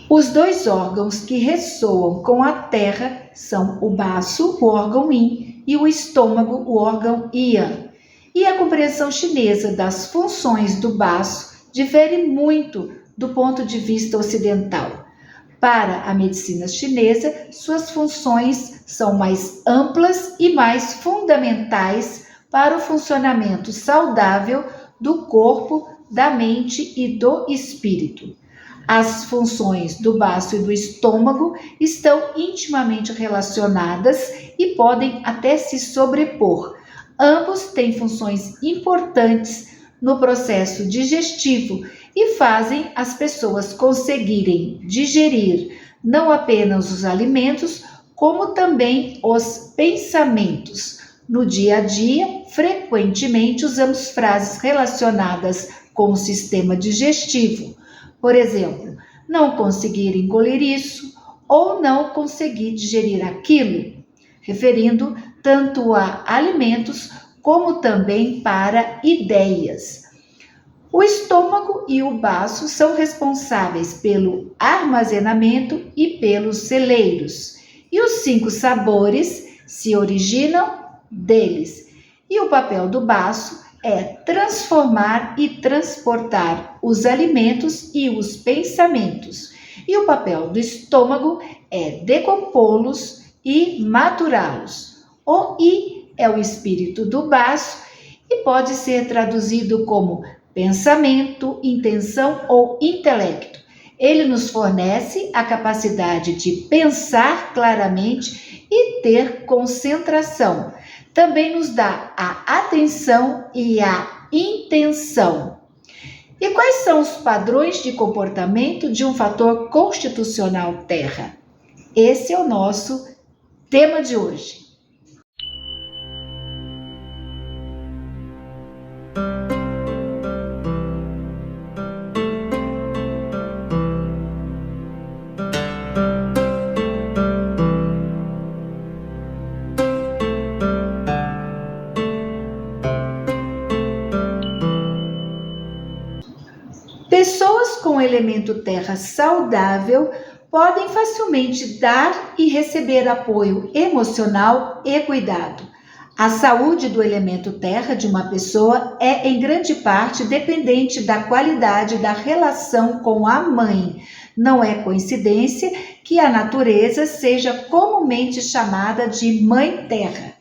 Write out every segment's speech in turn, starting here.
Os dois órgãos que ressoam com a terra são o baço, o órgão yin, e o estômago, o órgão yang. E a compreensão chinesa das funções do baço difere muito do ponto de vista ocidental. Para a medicina chinesa, suas funções são mais amplas e mais fundamentais para o funcionamento saudável do corpo, da mente e do espírito. As funções do baço e do estômago estão intimamente relacionadas e podem até se sobrepor. Ambos têm funções importantes no processo digestivo e fazem as pessoas conseguirem digerir não apenas os alimentos, como também os pensamentos. No dia a dia, frequentemente usamos frases relacionadas com o sistema digestivo. Por exemplo, não conseguir engolir isso ou não conseguir digerir aquilo, referindo tanto a alimentos como também para ideias. O estômago e o baço são responsáveis pelo armazenamento e pelos celeiros, e os 5 sabores se originam deles. E o papel do baço é transformar e transportar os alimentos e os pensamentos. E o papel do estômago é decompô-los e maturá-los. O I é o espírito do baço e pode ser traduzido como pensamento, intenção ou intelecto. Ele nos fornece a capacidade de pensar claramente e ter concentração. Também nos dá a atenção e a intenção. E quais são os padrões de comportamento de um fator constitucional terra? Esse é o nosso tema de hoje. Pessoas com elemento terra saudável podem facilmente dar e receber apoio emocional e cuidado. A saúde do elemento terra de uma pessoa é, em grande parte, dependente da qualidade da relação com a mãe. Não é coincidência que a natureza seja comumente chamada de mãe terra.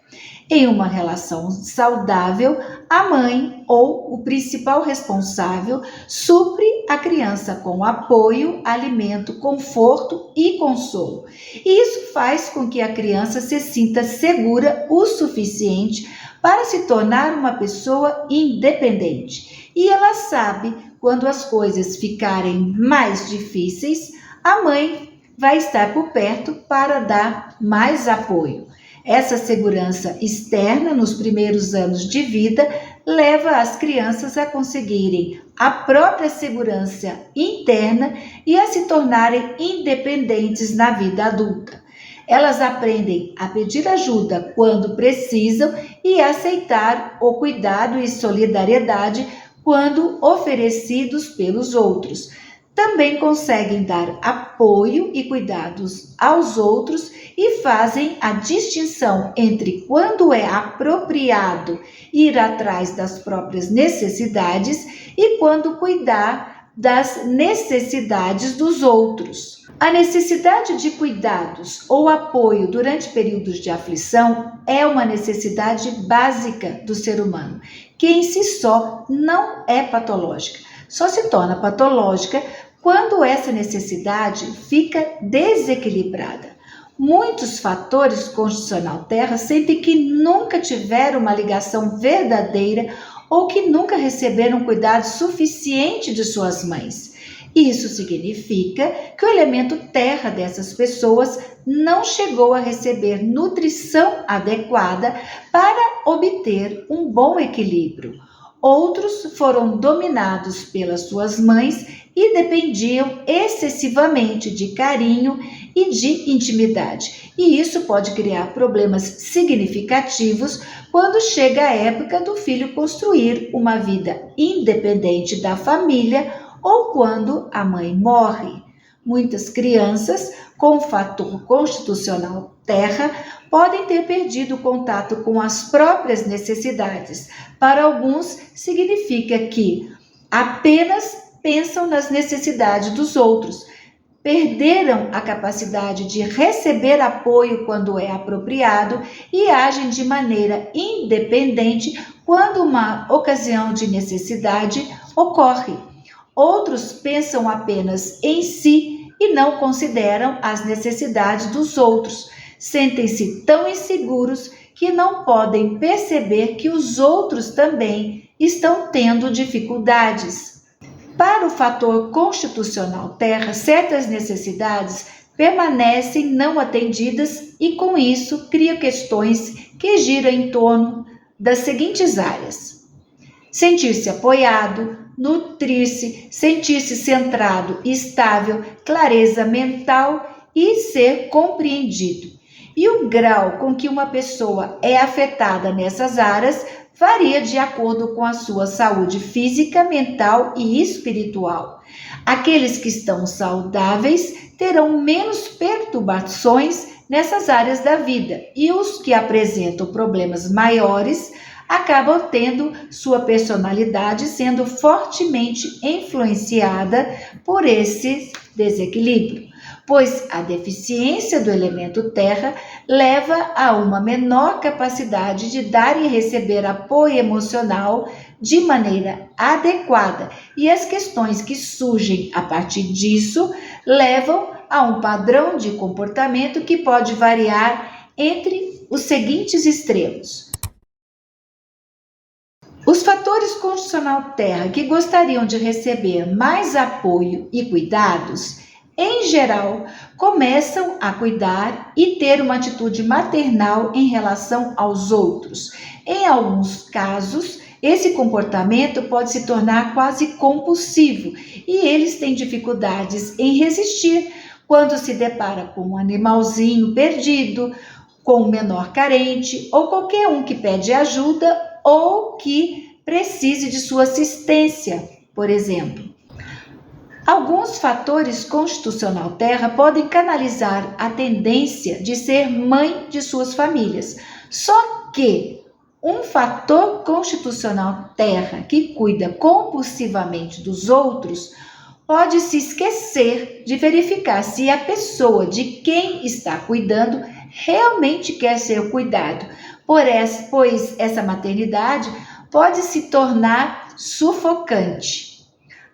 Em uma relação saudável, a mãe ou o principal responsável supre a criança com apoio, alimento, conforto e consolo. E isso faz com que a criança se sinta segura o suficiente para se tornar uma pessoa independente. E ela sabe, quando as coisas ficarem mais difíceis, a mãe vai estar por perto para dar mais apoio. Essa segurança externa nos primeiros anos de vida leva as crianças a conseguirem a própria segurança interna e a se tornarem independentes na vida adulta. Elas aprendem a pedir ajuda quando precisam e a aceitar o cuidado e solidariedade quando oferecidos pelos outros. Também conseguem dar apoio e cuidados aos outros e fazem a distinção entre quando é apropriado ir atrás das próprias necessidades e quando cuidar das necessidades dos outros. A necessidade de cuidados ou apoio durante períodos de aflição é uma necessidade básica do ser humano, que em si só não é patológica. Só se torna patológica quando essa necessidade fica desequilibrada. Muitos fatores constitucional terra sentem que nunca tiveram uma ligação verdadeira ou que nunca receberam cuidado suficiente de suas mães. Isso significa que o elemento terra dessas pessoas não chegou a receber nutrição adequada para obter um bom equilíbrio. Outros foram dominados pelas suas mães e dependiam excessivamente de carinho e de intimidade. E isso pode criar problemas significativos quando chega a época do filho construir uma vida independente da família ou quando a mãe morre. Muitas crianças com o fator constitucional terra podem ter perdido o contato com as próprias necessidades. Para alguns, significa que apenas pensam nas necessidades dos outros, perderam a capacidade de receber apoio quando é apropriado e agem de maneira independente quando uma ocasião de necessidade ocorre. Outros pensam apenas em si e não consideram as necessidades dos outros. Sentem-se tão inseguros que não podem perceber que os outros também estão tendo dificuldades. Para o fator constitucional terra, certas necessidades permanecem não atendidas e, com isso, cria questões que giram em torno das seguintes áreas: sentir-se apoiado, nutrir-se, sentir-se centrado e estável, clareza mental e ser compreendido. E o grau com que uma pessoa é afetada nessas áreas varia de acordo com a sua saúde física, mental e espiritual. Aqueles que estão saudáveis terão menos perturbações nessas áreas da vida, e os que apresentam problemas maiores acabam tendo sua personalidade sendo fortemente influenciada por esse desequilíbrio, pois a deficiência do elemento terra leva a uma menor capacidade de dar e receber apoio emocional de maneira adequada, e as questões que surgem a partir disso levam a um padrão de comportamento que pode variar entre os seguintes extremos. Os fatores constitucional terra que gostariam de receber mais apoio e cuidados, em geral, começam a cuidar e ter uma atitude maternal em relação aos outros. Em alguns casos, esse comportamento pode se tornar quase compulsivo e eles têm dificuldades em resistir quando se depara com um animalzinho perdido, com um menor carente ou qualquer um que pede ajuda ou que precise de sua assistência, por exemplo. Alguns fatores constitucional terra podem canalizar a tendência de ser mãe de suas famílias. Só que um fator constitucional terra que cuida compulsivamente dos outros pode se esquecer de verificar se a pessoa de quem está cuidando realmente quer ser cuidado, pois essa maternidade pode se tornar sufocante.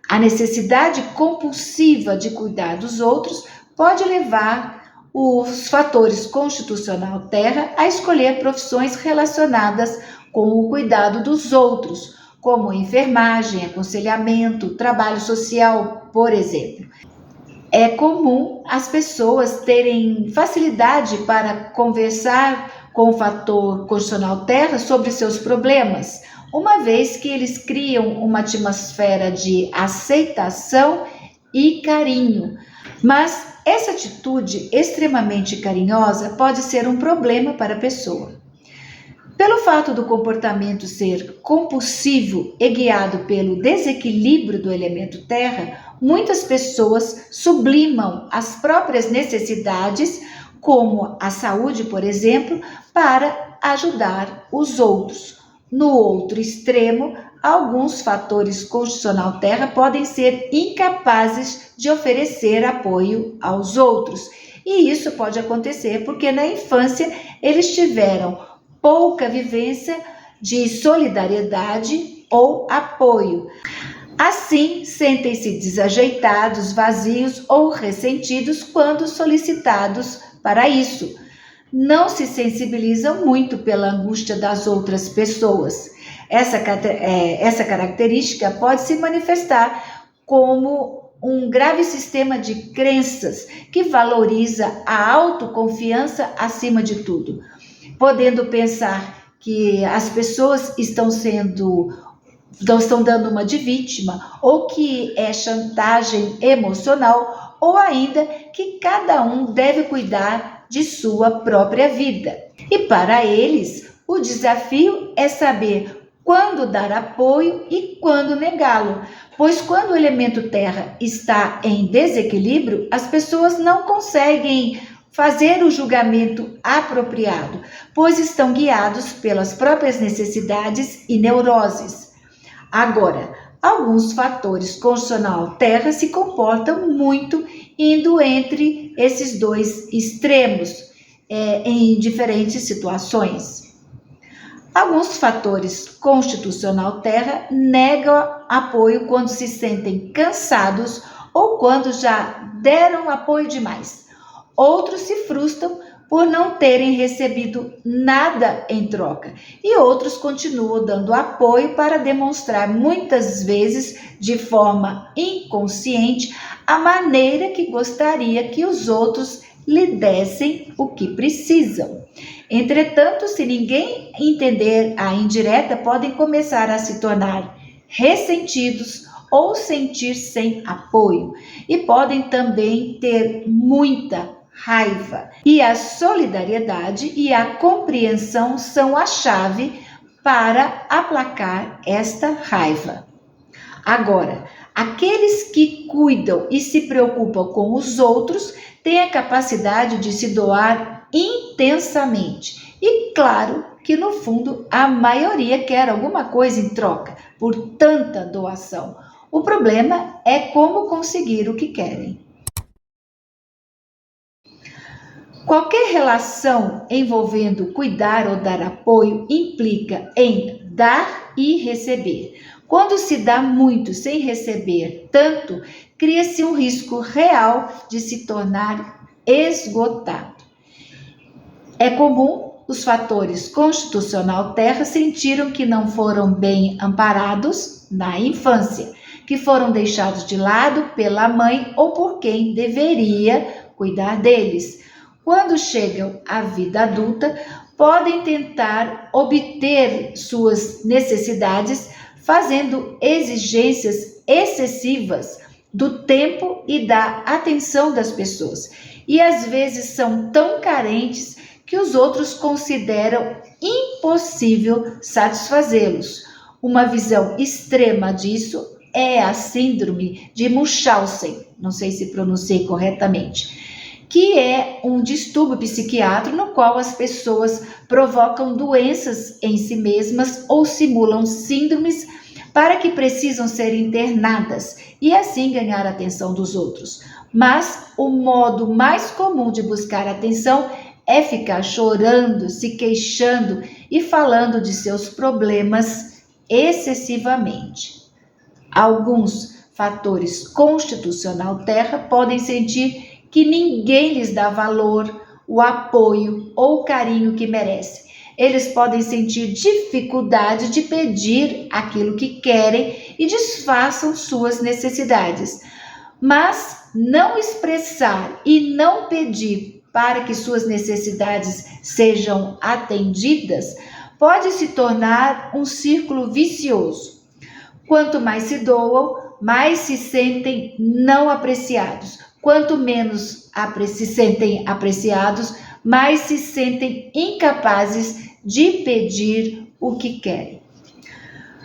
A necessidade compulsiva de cuidar dos outros pode levar os fatores constitucional terra a escolher profissões relacionadas com o cuidado dos outros, como enfermagem, aconselhamento, trabalho social, por exemplo. É comum as pessoas terem facilidade para conversar com o fator constitucional terra sobre seus problemas, uma vez que eles criam uma atmosfera de aceitação e carinho. Mas essa atitude extremamente carinhosa pode ser um problema para a pessoa. Pelo fato do comportamento ser compulsivo e guiado pelo desequilíbrio do elemento terra, muitas pessoas sublimam as próprias necessidades, como a saúde, por exemplo, para ajudar os outros. No outro extremo, alguns fatores constitucional terra podem ser incapazes de oferecer apoio aos outros. E isso pode acontecer porque na infância eles tiveram pouca vivência de solidariedade ou apoio. Assim, sentem-se desajeitados, vazios ou ressentidos quando solicitados para isso. Não se sensibilizam muito pela angústia das outras pessoas. Essa característica pode se manifestar como um grave sistema de crenças que valoriza a autoconfiança acima de tudo, podendo pensar que as pessoas estão dando uma de vítima, ou que é chantagem emocional, ou ainda que cada um deve cuidar de sua própria vida. E para eles, o desafio é saber quando dar apoio e quando negá-lo, pois quando o elemento terra está em desequilíbrio, as pessoas não conseguem fazer o julgamento apropriado, pois estão guiados pelas próprias necessidades e neuroses. Agora, alguns fatores constitucional terra se comportam muito indo entre esses dois extremos em diferentes situações. Alguns fatores constitucional terra negam apoio quando se sentem cansados ou quando já deram apoio demais. Outros se frustram por não terem recebido nada em troca, e outros continuam dando apoio para demonstrar muitas vezes de forma inconsciente a maneira que gostaria que os outros lhe dessem o que precisam. Entretanto, se ninguém entender a indireta, podem começar a se tornar ressentidos ou sentir sem apoio, e podem também ter muita raiva. E a solidariedade e a compreensão são a chave para aplacar esta raiva. Agora, aqueles que cuidam e se preocupam com os outros têm a capacidade de se doar intensamente. E claro que no fundo a maioria quer alguma coisa em troca por tanta doação. O problema é como conseguir o que querem. Qualquer relação envolvendo cuidar ou dar apoio implica em dar e receber. Quando se dá muito sem receber tanto, cria-se um risco real de se tornar esgotado. É comum os fatores constitucional terra sentiram que não foram bem amparados na infância, que foram deixados de lado pela mãe ou por quem deveria cuidar deles. Quando chegam à vida adulta, podem tentar obter suas necessidades, fazendo exigências excessivas do tempo e da atenção das pessoas. E às vezes são tão carentes que os outros consideram impossível satisfazê-los. Uma visão extrema disso é a síndrome de Munchausen, não sei se pronunciei corretamente, que é um distúrbio psiquiátrico no qual as pessoas provocam doenças em si mesmas ou simulam síndromes para que precisam ser internadas e assim ganhar a atenção dos outros. Mas o modo mais comum de buscar atenção é ficar chorando, se queixando e falando de seus problemas excessivamente. Alguns fatores constitucional terra podem sentir que ninguém lhes dá valor, o apoio ou o carinho que merece. Eles podem sentir dificuldade de pedir aquilo que querem e disfarçam suas necessidades. Mas não expressar e não pedir para que suas necessidades sejam atendidas pode se tornar um círculo vicioso. Quanto mais se doam, mais se sentem não apreciados. Quanto menos se sentem apreciados, mais se sentem incapazes de pedir o que querem.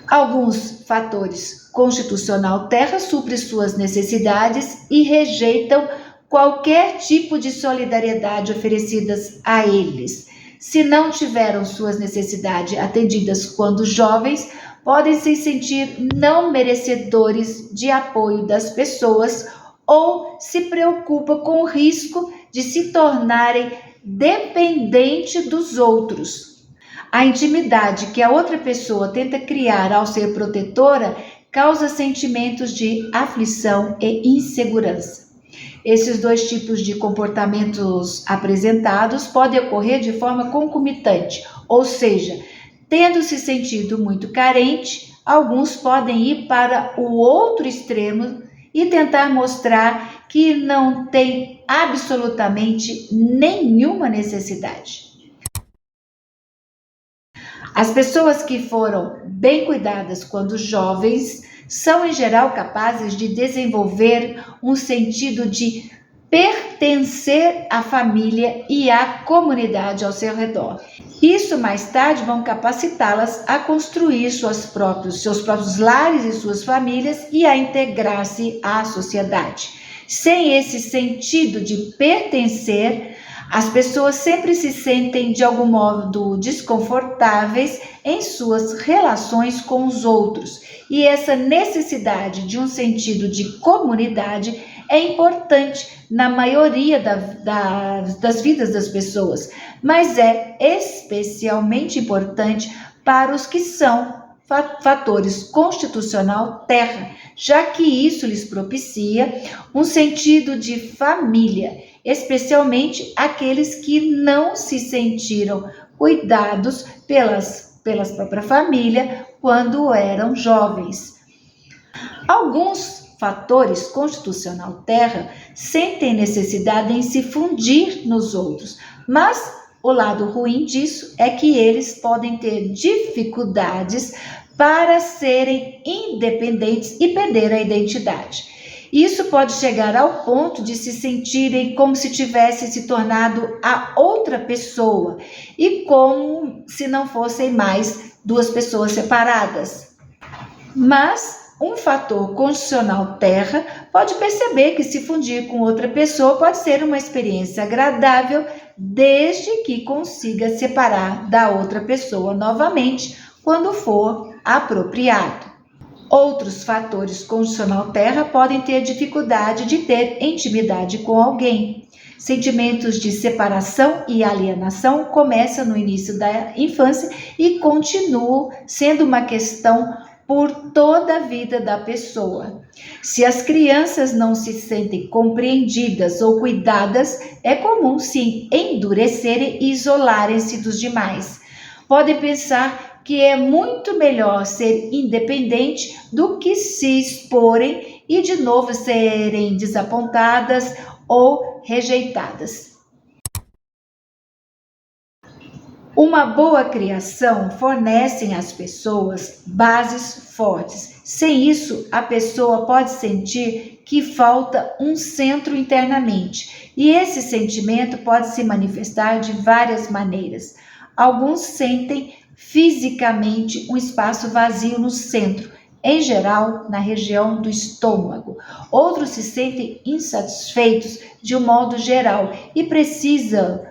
Alguns fatores constitucional terra suprem suas necessidades e rejeitam qualquer tipo de solidariedade oferecidas a eles. Se não tiveram suas necessidades atendidas quando jovens, podem se sentir não merecedores de apoio das pessoas ou se preocupa com o risco de se tornarem dependentes dos outros. A intimidade que a outra pessoa tenta criar ao ser protetora causa sentimentos de aflição e insegurança. Esses dois tipos de comportamentos apresentados podem ocorrer de forma concomitante, ou seja, tendo se sentido muito carente, alguns podem ir para o outro extremo e tentar mostrar que não tem absolutamente nenhuma necessidade. As pessoas que foram bem cuidadas quando jovens são, em geral, capazes de desenvolver um sentido de pertencer à família e à comunidade ao seu redor. Isso mais tarde vão capacitá-las a construir seus próprios lares e suas famílias e a integrar-se à sociedade. Sem esse sentido de pertencer, as pessoas sempre se sentem de algum modo desconfortáveis em suas relações com os outros. E essa necessidade de um sentido de comunidade é importante na maioria das vidas das pessoas, mas é especialmente importante para os que são fatores constitucional terra, já que isso lhes propicia um sentido de família, especialmente aqueles que não se sentiram cuidados pelas própria família quando eram jovens. Alguns fatores constitucional terra sentem necessidade em se fundir nos outros, mas o lado ruim disso é que eles podem ter dificuldades para serem independentes e perder a identidade. Isso pode chegar ao ponto de se sentirem como se tivessem se tornado a outra pessoa e como se não fossem mais duas pessoas separadas. Mas um fator constitucional terra pode perceber que se fundir com outra pessoa pode ser uma experiência agradável, desde que consiga separar da outra pessoa novamente quando for apropriado. Outros fatores constitucional terra podem ter dificuldade de ter intimidade com alguém. Sentimentos de separação e alienação começam no início da infância e continuam sendo uma questão por toda a vida da pessoa. Se as crianças não se sentem compreendidas ou cuidadas, é comum se endurecerem e isolarem-se dos demais. Podem pensar que é muito melhor ser independente do que se exporem e de novo serem desapontadas ou rejeitadas. Uma boa criação fornece às pessoas bases fortes. Sem isso, a pessoa pode sentir que falta um centro internamente. E esse sentimento pode se manifestar de várias maneiras. Alguns sentem fisicamente um espaço vazio no centro, em geral na região do estômago. Outros se sentem insatisfeitos de um modo geral e precisam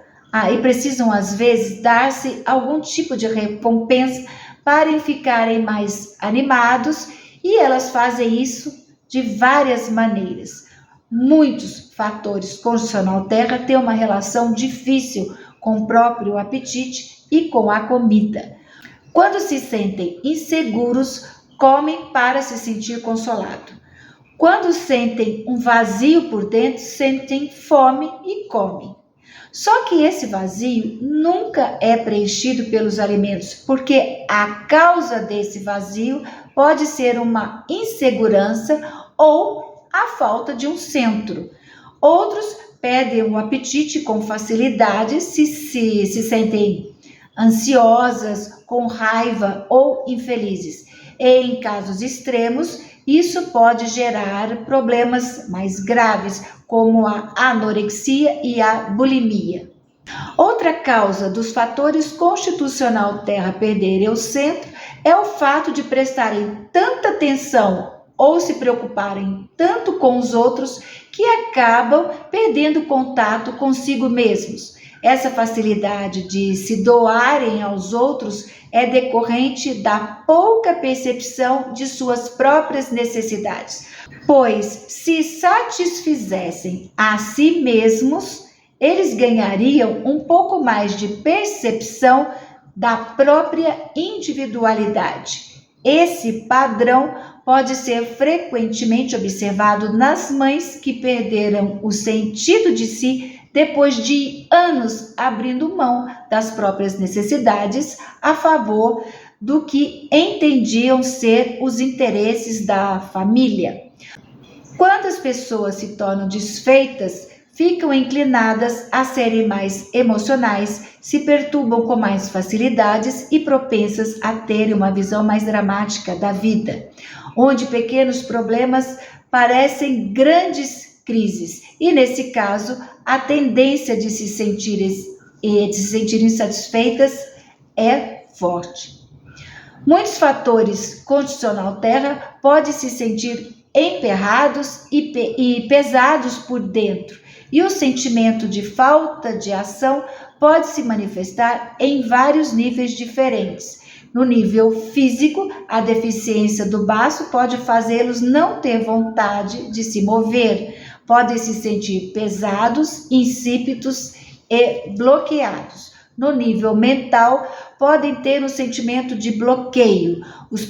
às vezes dar-se algum tipo de recompensa para ficarem mais animados, e elas fazem isso de várias maneiras. Muitos fatores constitucional terra têm uma relação difícil com o próprio apetite e com a comida. Quando se sentem inseguros, comem para se sentir consolado. Quando sentem um vazio por dentro, sentem fome e comem. Só que esse vazio nunca é preenchido pelos alimentos, porque a causa desse vazio pode ser uma insegurança ou a falta de um centro. Outros perdem o apetite com facilidade, se sentem ansiosas, com raiva ou infelizes. Em casos extremos, isso pode gerar problemas mais graves, como a anorexia e a bulimia. Outra causa dos fatores constitucional terra perderem o centro é o fato de prestarem tanta atenção ou se preocuparem tanto com os outros que acabam perdendo contato consigo mesmos. Essa facilidade de se doarem aos outros é decorrente da pouca percepção de suas próprias necessidades, pois se satisfizessem a si mesmos, eles ganhariam um pouco mais de percepção da própria individualidade. Esse padrão pode ser frequentemente observado nas mães que perderam o sentido de si depois de anos abrindo mão das próprias necessidades a favor do que entendiam ser os interesses da família. Quando as pessoas se tornam desfeitas, ficam inclinadas a serem mais emocionais, se perturbam com mais facilidades e propensas a terem uma visão mais dramática da vida, onde pequenos problemas parecem grandes crises. E nesse caso, a tendência de se sentirem insatisfeitas é forte. Muitos fatores condicional terra podem se sentir emperrados e pesados por dentro, e o sentimento de falta de ação pode se manifestar em vários níveis diferentes. No nível físico, a deficiência do baço pode fazê-los não ter vontade de se mover, podem se sentir pesados, insípidos e bloqueados. No nível mental, podem ter um sentimento de bloqueio. Os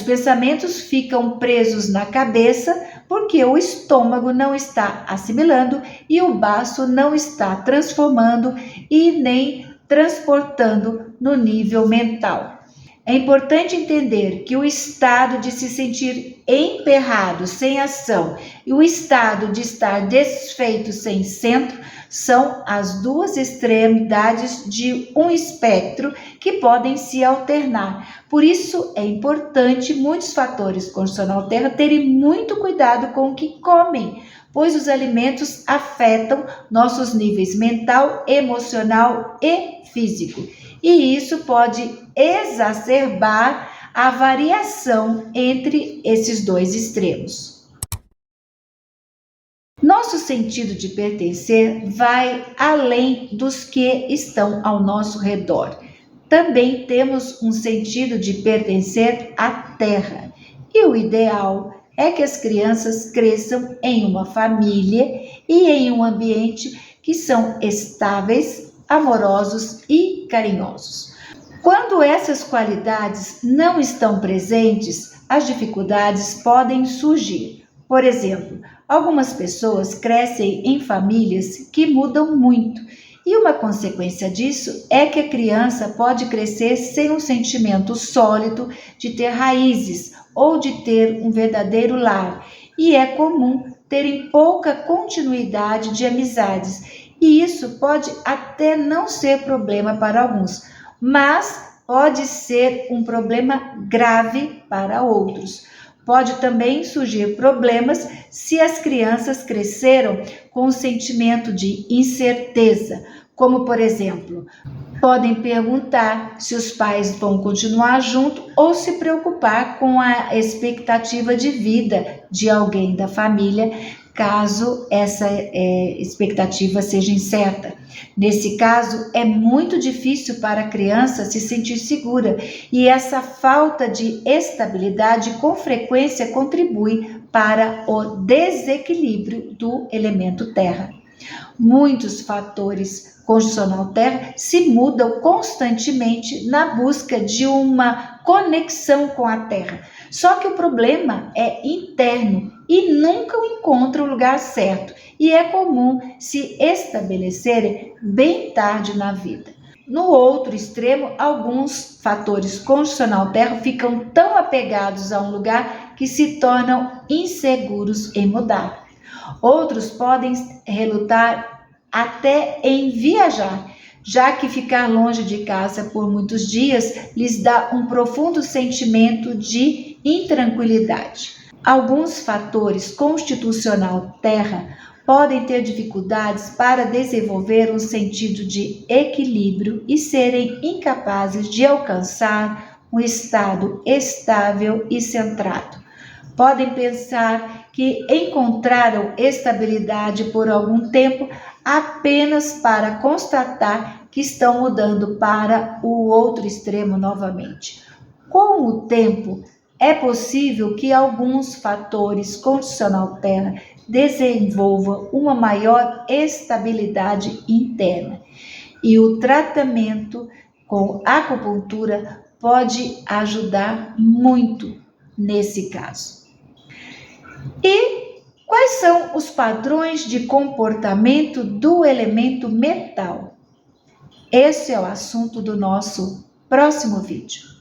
pensamentos ficam presos na cabeça porque o estômago não está assimilando e o baço não está transformando e nem transportando no nível mental. É importante entender que o estado de se sentir emperrado, sem ação, e o estado de estar desfeito, sem centro, são as duas extremidades de um espectro que podem se alternar. Por isso, é importante muitos fatores condicional terra terem muito cuidado com o que comem, pois os alimentos afetam nossos níveis mental, emocional e físico. E isso pode exacerbar a variação entre esses dois extremos. Nosso sentido de pertencer vai além dos que estão ao nosso redor. Também temos um sentido de pertencer à Terra. E o ideal é que as crianças cresçam em uma família e em um ambiente que são estáveis, amorosos e carinhosos. Quando essas qualidades não estão presentes, as dificuldades podem surgir. Por exemplo, algumas pessoas crescem em famílias que mudam muito, e uma consequência disso é que a criança pode crescer sem um sentimento sólido de ter raízes ou de ter um verdadeiro lar, e é comum terem pouca continuidade de amizades. E isso pode até não ser problema para alguns, mas pode ser um problema grave para outros. Pode também surgir problemas se as crianças cresceram com um sentimento de incerteza, como, por exemplo, podem perguntar se os pais vão continuar juntos ou se preocupar com a expectativa de vida de alguém da família, caso essa expectativa seja incerta. Nesse caso, é muito difícil para a criança se sentir segura, e essa falta de estabilidade com frequência contribui para o desequilíbrio do elemento terra. Muitos fatores condicional terra se mudam constantemente na busca de uma conexão com a terra. Só que o problema é interno e nunca encontra o lugar certo, e é comum se estabelecerem bem tarde na vida. No outro extremo, alguns fatores condicional terra ficam tão apegados a um lugar que se tornam inseguros em mudar. Outros podem relutar até em viajar, já que ficar longe de casa por muitos dias lhes dá um profundo sentimento de intranquilidade. Alguns fatores constitucional terra podem ter dificuldades para desenvolver um sentido de equilíbrio e serem incapazes de alcançar um estado estável e centrado. Podem pensar que encontraram estabilidade por algum tempo apenas para constatar que estão mudando para o outro extremo novamente. Com o tempo, é possível que alguns fatores condicional terra desenvolvam uma maior estabilidade interna, e o tratamento com acupuntura pode ajudar muito nesse caso. E quais são os padrões de comportamento do elemento metal? Esse é o assunto do nosso próximo vídeo.